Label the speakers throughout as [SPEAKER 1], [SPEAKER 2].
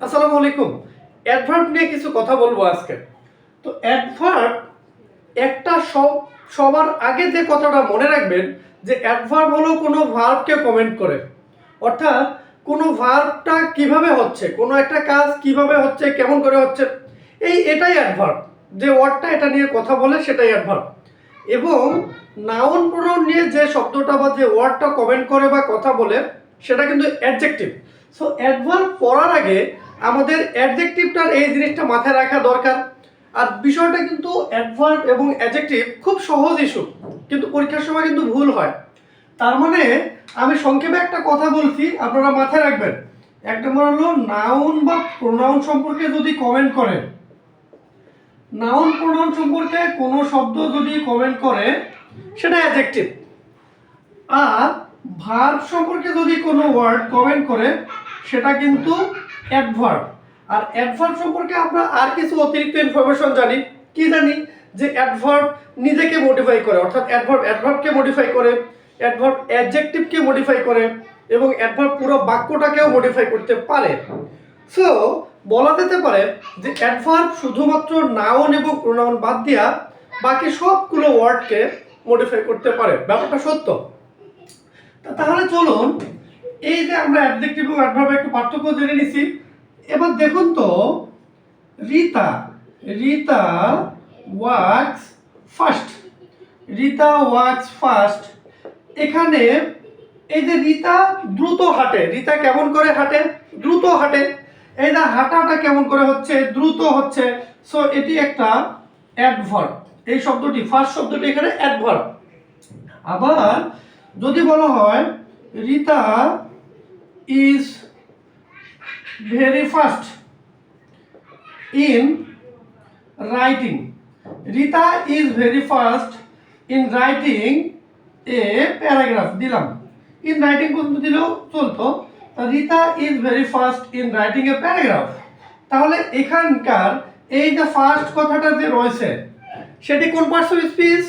[SPEAKER 1] আসসালামু আলাইকুম। অ্যাডভার্ব নিয়ে কিছু কথা বলবো আজকে। তো অ্যাডভার্ব একটা সবার আগে যে কথাটা মনে রাখবেন যে অ্যাডভার্ব হলো কোনো ভার্বকে কমেন্ট করে। অর্থাৎ কোনো ভার্বটা কিভাবে হচ্ছে, কোনো একটা কাজ কিভাবে হচ্ছে, কেমন করে হচ্ছে, এটাই অ্যাডভার্ব। যে ওয়ার্ডটা এটা নিয়ে কথা বলে সেটাই অ্যাডভার্ব। এবং নাউন প্রোনাউন নিয়ে যে শব্দটা বা যে ওয়ার্ডটা কমেন্ট করে বা কথা বলে সেটা কিন্তু অ্যাডজেক্টিভ। সো অ্যাডভার্ব পড়ার আগে আমাদের অ্যাডজেক্টিভটার এই জিনিসটা মাথায় রাখা দরকার। আর বিষয়টা কিন্তু অ্যাডভার্ব এবং অ্যাডজেক্টিভ খুব সহজ ইস্যু, কিন্তু পরীক্ষার সময় কিন্তু ভুল হয়। তার মানে আমি সংক্ষেপে একটা কথা বলছি, আপনারা মাথায় রাখবেন। এক নম্বর হলো নাউন বা প্রোনাউন সম্পর্কে যদি কমেন্ট করে, নাউন প্রোনাউন সম্পর্কে কোনো শব্দ যদি কমেন্ট করে সেটা অ্যাডজেক্টিভ। আর ভার্ব সম্পর্কে যদি কোনো ওয়ার্ড কমেন্ট করে সেটা কিন্তু অ্যাডভার্ব। আর অ্যাডভার্ব সম্পর্কে আমরা আর কিছু অতিরিক্ত ইনফরমেশন জানি। কি জানি? যে অ্যাডভার্ব নিজেকে মডিফাই করে, অর্থাৎ অ্যাডভার্ব অ্যাডভার্বকে মডিফাই করে, অ্যাডভার্ব অ্যাডজেক্টিভকে মডিফাই করে, এবং অ্যাডভার্ব পুরো বাক্যটাকেও মডিফাই করতে পারে। সো বলা যেতে পারে যে অ্যাডভার্ব শুধুমাত্র নাউন এবং প্রোনাউন বাদ দিয়া বাকি সবগুলো ওয়ার্ডকে মডিফাই করতে পারে। ব্যাপারটা সত্য। তাহলে চলুন, এই যে আমরা অ্যাডজেক্টিভ এবং অ্যাডভার্বের একটু পার্থক্য জেনে নিছি। এবার দেখুন তো, Rita Rita works first, Rita works first. এখানে এই যে রিতা দ্রুত হাঁটে, রিতা কেমন করে হাঁটে? দ্রুত হাঁটে। এই যে হাঁটাটা কেমন করে হচ্ছে? দ্রুত হচ্ছে। সো এটি একটা অ্যাডভার্ব। এই শব্দটি, ফার্স্ট শব্দটি এখানে অ্যাডভার্ব। আবার যদি বলা হয় Rita is very fast in writing, Rita is very fast in writing a paragraph দিলাম, ইন রাইটিং পর্যন্ত দিলেও চলতো। Rita is very fast in writing a paragraph. তাহলে এখানকার এই যে ফার্স্ট কথাটা যে রয়েছে সেটি কোন person speech?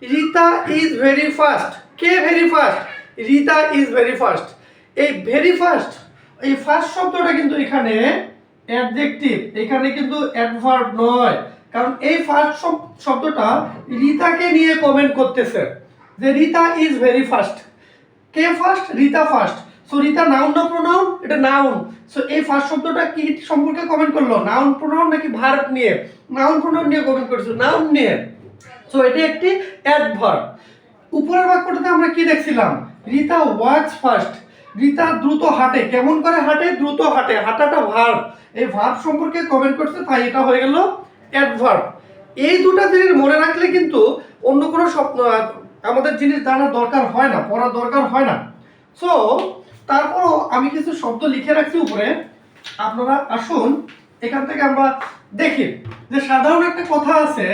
[SPEAKER 1] Rita is very fast. K very fast? Rita is very fast. এই ভেরি ফাস্ট, এই ফার্স্ট শব্দটা কিন্তু এখানে অ্যাডজেক্টিভ, এখানে কিন্তু অ্যাডভার্ব নয়। কারণ এই ফার্স্ট শব্দটা রিতাকে নিয়ে কমেন্ট করতেছে যে Rita is very fast. K first? Rita first. So Rita noun না প্রোনাউন? এটা নাউন। সো এই ফার্স্ট শব্দটা কি সম্পর্কে কমেন্ট করলো? নাউন প্রোনাউন নাকি ভার্ব নিয়ে? নাউন প্রোনাউন নিয়ে কমেন্ট করেছে, নাউন নিয়ে। সো এটি একটি অ্যাডভার্ব। উপরের বাক্যটাতে আমরা কি দেখছিলাম? রিতা ওয়ার্কস ফার্স্ট, রিতা দ্রুত হাঁটে। কেমন করে হাঁটে? দ্রুত হাঁটে। হাঁটাটা ভার্ব, এই ভার্ব সম্পর্কে কমেন্ট করছে, তাই এটা হয়ে গেল অ্যাডভার্ব। এই দুটা জিনিস মনে রাখলে কিন্তু অন্য কোনো আমাদের জিনিস জানার দরকার হয় না, পড়ার দরকার হয় না। সো তারপরও আমি কিছু শব্দ লিখে রাখছি উপরে, আপনারা আসুন এখান থেকে আমরা দেখি যে সাধারণ একটা কথা আছে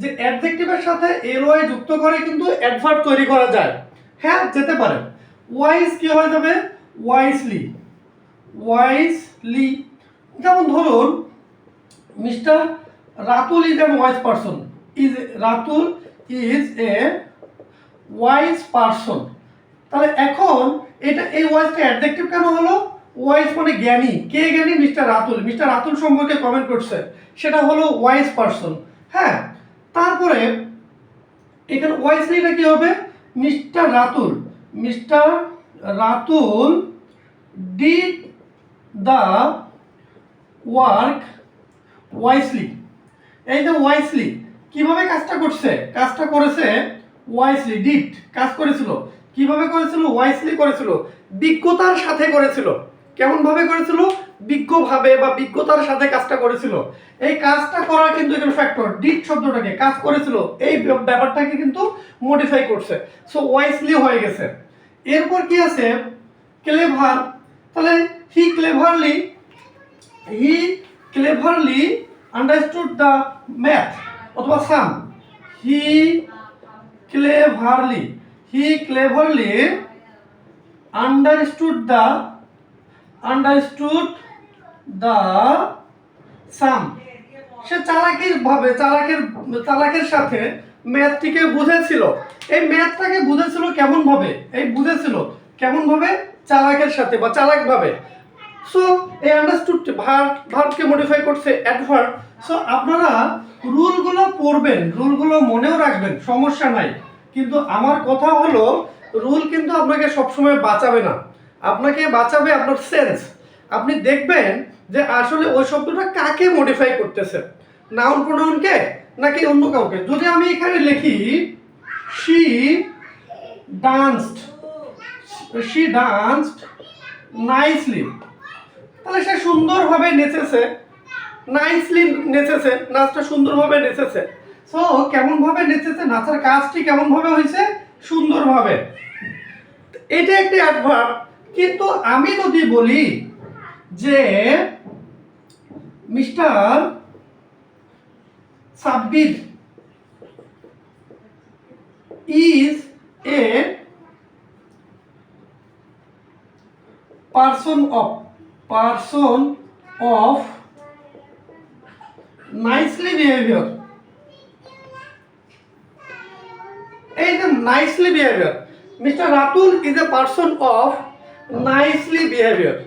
[SPEAKER 1] যে অ্যাডজেক্টিভের সাথে এলওয়াই যুক্ত করে কিন্তু অ্যাডভার্ব তৈরি করা যায়। হ্যাঁ, যেতে পারে। ওয়াইজ কি হয়ে যাবে? Wisely, wisely. যেমন ধরুন, mister Ratul is an wise person, is Ratul is a wise person. তাহলে এখন এটা, এই ওয়াইজটা অ্যাডজেক্টিভ কেন হলো? ওয়াইজ মানে জ্ঞানী। কে জ্ঞানী? মিস্টার রাতুল। মিস্টার রাতুল সম্পর্কে কমেন্ট করছে, সেটা হলো ওয়াইজ পারসন। হ্যাঁ, তারপরে এখানে ওয়াইজলিটা কি হবে? Mister Ratul, mister Ratul did the work wisely. এই যে ওয়াইজলি কিভাবে কাজটা করছে? কাজটা করেছে ওয়াইজলি। ডিড কাজ করেছিল, কিভাবে করেছিল? ওয়াইজলি করেছিল, বিজ্ঞতার সাথে করেছিল। কেমন ভাবে করেছিল? বিজ্ঞভাবে বা বিজ্ঞতার সাথে কাজটা করেছিল। এই কাজটা করার কিন্তু এখানে ফ্যাক্টর, ডিড শব্দটাকে, কাজ করেছিল এই ব্যাপারটাকে কিন্তু মডিফাই করছে। সো ওয়াইজলি হয়ে গেছে। এরপর কি আছে? ক্লেভার। তাহলে হি ক্লেভারলি আন্ডারস্টুড দ্য ম্যাথ অথবা সাম। হি ক্লেভারলি আন্ডারস্টুড দ্য সাম। সে চালাকের সাথে ম্যাথটিকে বুঝেছিল। এই ম্যাথটাকে বুঝেছিল কেমন ভাবে? চালাকের সাথে বা চালাক ভাবে। সো এই আন্ডারস্টুড ভার্বকে মডিফাই করছে অ্যাডভার্ব। সো আপনারা রুলগুলো পড়বেন, রুলগুলো মনেও রাখবেন, সমস্যা নাই। কিন্তু আমার কথা হলো রুল কিন্তু আপনাকে সবসময় বাঁচাবে না, আপনাকে বাঁচাবে আপনার সেন্স। আপনি দেখবেন যে আসলে ওই শব্দটা কাকে মডিফাই করতেছে, নাউন প্রোনাউনকে নাকি অন্য কাউকে। যদি আমি এখানে লিখি she danced, she danced nicely, তাহলে সে সুন্দরভাবে নেচেছে, নাইসলি নেচেছে, নাচটা সুন্দরভাবে নেচেছে। সো কেমনভাবে নেচেছে, নাচার কাজটি কেমনভাবে হয়েছে, সুন্দরভাবে। এটা একটি অ্যাডভার্ব। কিন্তু আমি যদি বলি যে mister Sabbir is a person of nicely behaviour, এই যে nicely behaviour, mister Ratul is a person of nicely behaviour.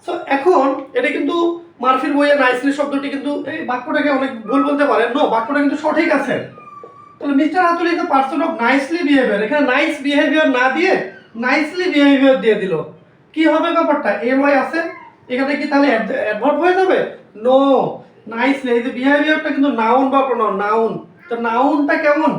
[SPEAKER 1] So এখন এটা কিন্তু মার্ফির বইয়ে নাইসলি শব্দটি কিন্তু এই বাক্যটাকে অনেক ভুল বলতে পারেন, নো বাক্যটা কিন্তু সঠিক আছে। তাহলে mister Ratul is a person of nicely behaviour, এখানে নাইস বিহেভিয়ার না দিয়ে নাইসলি বিহেভিয়ার দিয়ে দিল। কি হবে ব্যাপারটা, এর ওয়াই আছে এখানে, কি তাহলে অ্যাডভার্ব হয়ে যাবে? নো, নাইসলি, এই যে বিহেভিয়ারটা কিন্তু নাউন বা প্রোনাউন, নাউন। তো নাউনটা কেমন,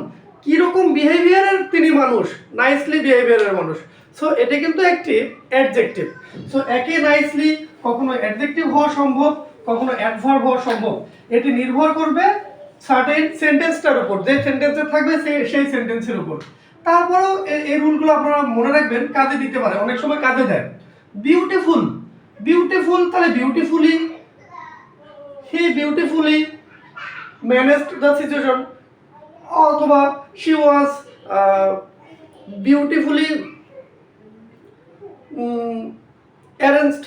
[SPEAKER 1] কি রকম বিহেভিয়ারের তিনি মানুষ, নাইসলি বিহেভিয়ারের মানুষ। সো এটা কিন্তু একটি অ্যাডজেক্টিভ। সো একই নাইসলি কখনো অ্যাডজেক্টিভ হওয়া সম্ভব, কখনো অ্যাডভার্ব হওয়া সম্ভব। এটি নির্ভর করবে সার্টেন সেন্টেন্সটার উপর, যে সেন্টেন্সে থাকবে সেই সেন্টেন্সের উপর। তারপরেও এই রুলগুলো আপনারা মনে রাখবেন, কাজে দিতে পারে, অনেক সময় কাজে দেয়। বিউটিফুল, বিউটিফুল, তাহলে beautifully, he beautifully managed the situation, অথবা she was beautifully arranged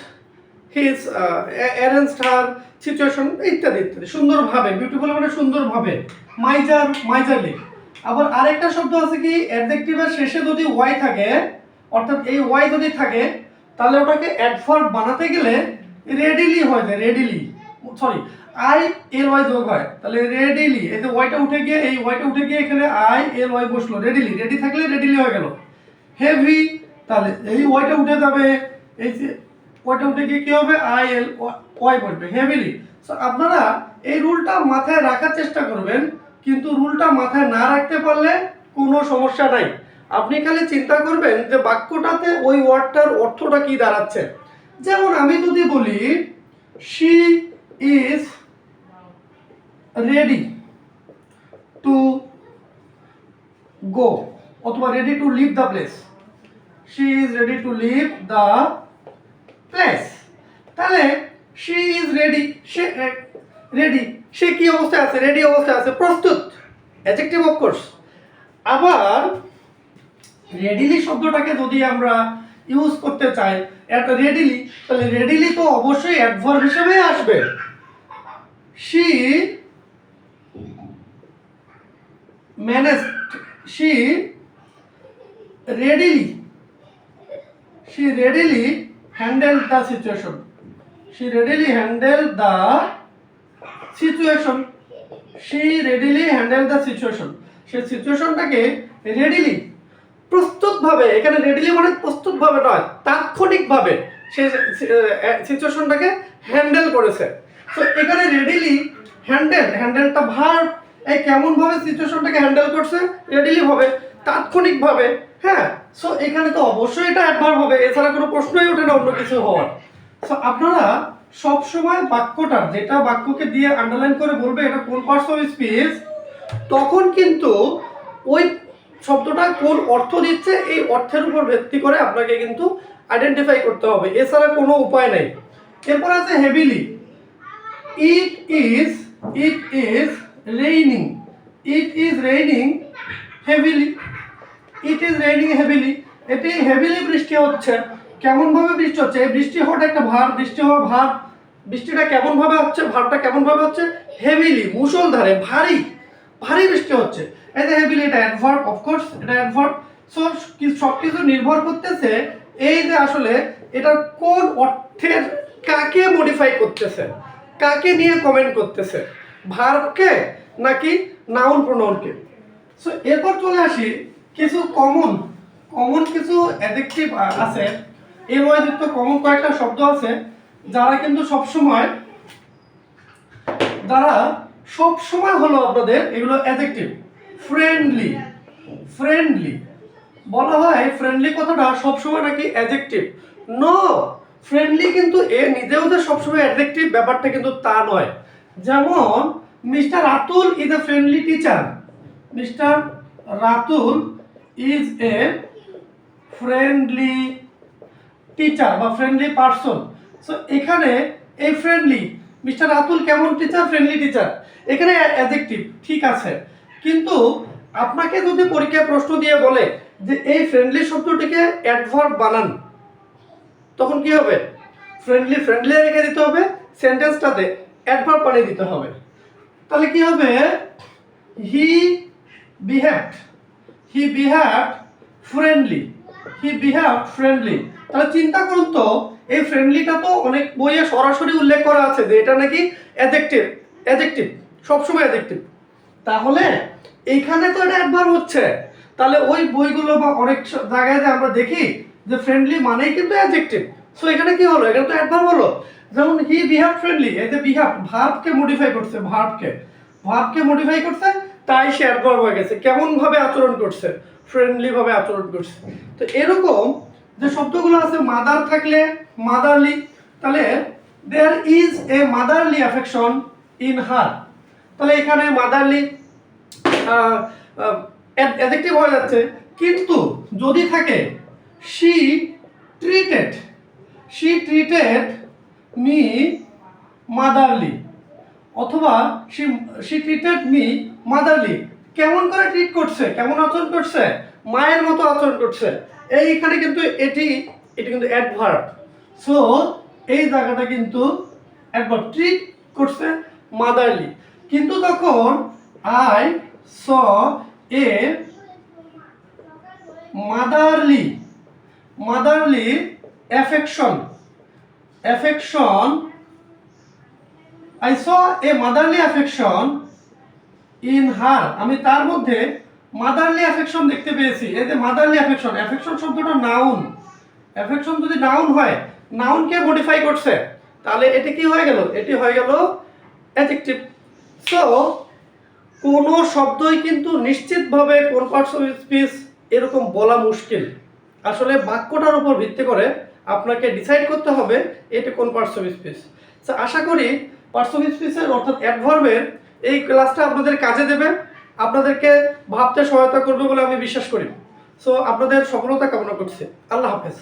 [SPEAKER 1] her situation, ইত্যাদি ইত্যাদি। সুন্দরভাবে, বিউটিফুল মানে সুন্দরভাবে, মাইজারলি। আবার আরেকটা শব্দ আছে কি, অ্যাডজেক্টিভের শেষে যদি ওয়াই থাকে, অর্থাৎ এই ওয়াই যদি থাকে, তাহলে ওটাকে অ্যাডভার্ব বানাতে গেলে রেডিলি হয় যায়, readily, sorry I L Y যোগ হয়, তাহলে রেডিলি, এই যে ওয়াইটা উঠে গিয়ে, এই ওয়াইটা উঠে গিয়ে এখানে আই এল ওয়াই বসলো, রেডিলি, রেডি থাকলে রেডিলি হয়ে গেল। হেভি, তাহলে এই ওয়াইটা উঠে যাবে, এই যে ওয়াইটা উঠে গিয়ে কি হবে, আই এল ওয়াই বসবে, হেভিলি। সো আপনারা এই রুলটা মাথায় রাখার চেষ্টা করবেন, কিন্তু রুলটা মাথায় না রাখতে পারলে কোনো সমস্যা নাই। আপনি খালি চিন্তা করবেন যে বাক্যটাতে ওই ওয়ার্ডটার অর্থটা কি দাঁড়াচ্ছে। যেমন আমি যদি বলি she is ready to go, অথবা ready to leave the place, she is ready to leave the place. তাহলে শি ইজ রেডি, সে রেডি, সে কি অবস্থায় আছে, রেডি অবস্থায় আছে, প্রস্তুত, অ্যাডজেক্টিভ অফ কোর্স। আবার রেডিলি শব্দটাকে যদি আমরা ইউজ করতে চাই রেডিলি, তাহলে রেডিলি তো অবশ্যই অ্যাডভার্ব হিসেবে আসবে। She managed, she readily handle the situation, she readily handle the situation, she readily handle the situation, সে সিচুয়েশনটাকে রেডিলি, প্রস্তুতভাবে, এখানে রেডিলি মানে প্রস্তুতভাবে নয়, তাৎক্ষণিকভাবে সে সিচুয়েশনটাকে হ্যান্ডেল করেছে। তো এখানে রেডিলি হ্যান্ডেলটা ভার্ব, এই কেমনভাবে সিচুয়েশনটাকে হ্যান্ডেল করছে, রেডিলি ভাবে, তাৎক্ষণিকভাবে। হ্যাঁ, সো এখানে তো অবশ্যই এটা অ্যাডভার্ব হবে, এছাড়া কোনো প্রশ্নই ওঠে না অন্য কিছু হওয়ার। সো আপনারা সব সময় বাক্যটা, যেটা বাক্যকে দিয়ে আন্ডারলাইন করে বলবে এটা কোন পার্টস অফ স্পিচ, তখন কিন্তু ওই শব্দটা কোন অর্থ দিচ্ছে এই অর্থের উপর ভিত্তি করে আপনাকে কিন্তু আইডেন্টিফাই করতে হবে, এছাড়া কোনো উপায় নেই। এরপর আছে heavily, it is raining, it is raining heavily, it is raining heavily, এটি হেভিলি বৃষ্টি হচ্ছে। কেমনভাবে বৃষ্টি হচ্ছে, এই বৃষ্টি হওয়াটা একটা ভার্ব, বৃষ্টি হওয়া ভার্ব, বৃষ্টিটা কেমনভাবে হচ্ছে, ভার্বটা কেমনভাবে হচ্ছে, হেভিলি, মুষলধারে, ভারী, ভারী বৃষ্টি হচ্ছে। এই যে হেভিলি, এটা অ্যাডভার্ব, অফকোর্স এটা অ্যাডভার্ব। সো সব কিছু নির্ভর করতেছে এই যে আসলে এটা কোন অর্থের কাকে মডিফাই করতেছে, কাকে নিয়ে কমেন্ট করতেছে, ভার্বকে নাকি নাউন প্রোনাউনকে। সো এরপর চলে আসি কিছু কমন কিছু অ্যাডজেক্টিভ আছে, এর যুক্ত কমন কয়েকটা শব্দ আছে যারা কিন্তু সবসময় হলো আপনাদের এগুলো অ্যাডজেক্টিভ। ফ্রেন্ডলি, ফ্রেন্ডলি বলা হয় ফ্রেন্ডলি কথাটা সবসময় নাকি অ্যাডজেক্টিভ। নো, ফ্রেন্ডলি কিন্তু এ নিজেও যে সবসময় অ্যাডজেক্টিভ ব্যাপারটা কিন্তু তা নয়। যেমন mister Ratul is a friendly teacher, mister Ratul is a friendly teacher বা ফ্রেন্ডলি পারসন। সো এখানে এই ফ্রেন্ডলি, মিস্টার রাতুল কেমন টিচার? ফ্রেন্ডলি টিচার, এখানে অ্যাডজেক্টিভ ঠিক আছে, কিন্তু আপনাকে যদি পরীক্ষায় প্রশ্ন দিয়ে বলে যে এই ফ্রেন্ডলি শব্দটিকে অ্যাডভার্ব বানান, তখন কি হবে? ফ্রেন্ডলি ফ্রেন্ডলি রেখে দিতে হবে, সেন্টেন্সটাতে অ্যাডভার্ব বানিয়ে দিতে হবে। তাহলে কি হবে? হি বিহেভড, হি বিহেভড ফ্রেন্ডলি, হি বিহেভড ফ্রেন্ডলি। তাহলে চিন্তা করুন তো, এই ফ্রেন্ডলিটা তো অনেক বইয়ে সরাসরি উল্লেখ করা আছে যে এটা নাকি অ্যাডজেক্টিভ, অ্যাডজেক্টিভ সবসময় অ্যাডজেক্টিভ। তাহলে এইখানে তো এটা অ্যাডভার্ব হচ্ছে, তাহলে ওই বইগুলো বা অনেক জায়গায় যে আমরা দেখি যে ফ্রেন্ডলি মানেই কিন্তু অ্যাডজেক্টিভ। সো এখানে কি হলো? এখানে তো অ্যাডভার্ব হলো। যেমন হি বিহেভ ফ্রেন্ডলি, এই যে বিহেভ ভার্বকে মডিফাই করছে, ভার্বকে মডিফাই করছে, তাই সে অ্যাডভার্ব হয়ে গেছে। কেমন ভাবে আচরণ করছে? ফ্রেন্ডলি ভাবে আচরণ করছে। তো এরকম যে শব্দগুলো আছে, মাদার থাকলে মাদারলি, তাহলে there is a motherly affection in her, তাহলে এখানে মাদারলি অ্যাডজেক্টিভ হয়ে যাচ্ছে। কিন্তু যদি থাকে শি ট্রিটেড মি মাদারলি, অথবা শি ট্রিটেড মি মাদারলি, কেমন করে ট্রিট করছে, কেমন আচরণ করছে? মায়ের মতো আচরণ করছে। এইখানে কিন্তু এটি কিন্তু অ্যাডভার্ব। সো এই জায়গাটা কিন্তু অ্যাডভার্ব, ট্রিট করছে মাদারলি। কিন্তু তখন I saw A motherly affection, I saw a motherly affection in her, আমি তার মধ্যে মাদারলি অ্যাফেকশন দেখতে পেয়েছি। এই যে মাদারলি অ্যাফেকশন, অ্যাফেকশন শব্দটা নাউন, অ্যাফেকশন যদি নাউন হয়, নাউনকে মডিফাই করছে, তাহলে এটি কি হয়ে গেল? এটি হয়ে গেল অ্যাডজেক্টিভ। সো কোনো শব্দই কিন্তু নিশ্চিতভাবে কোন পার্টস অফ স্পিচ এরকম বলা মুশকিল। আসলে বাক্যটার উপর ভিত্তি করে আপনাকে ডিসাইড করতে হবে এটা কোন পার্টস অফ স্পিচ। সো আশা করি পার্টস অফ স্পিচের অর্থাৎ অ্যাডভার্বের এই ক্লাসটা আপনাদের কাজে দেবে, আপনাদেরকে ভাবতে সহায়তা করবে বলে আমি বিশ্বাস করি। সো আপনাদের সফলতা কামনা করছি। আল্লাহ হাফেজ।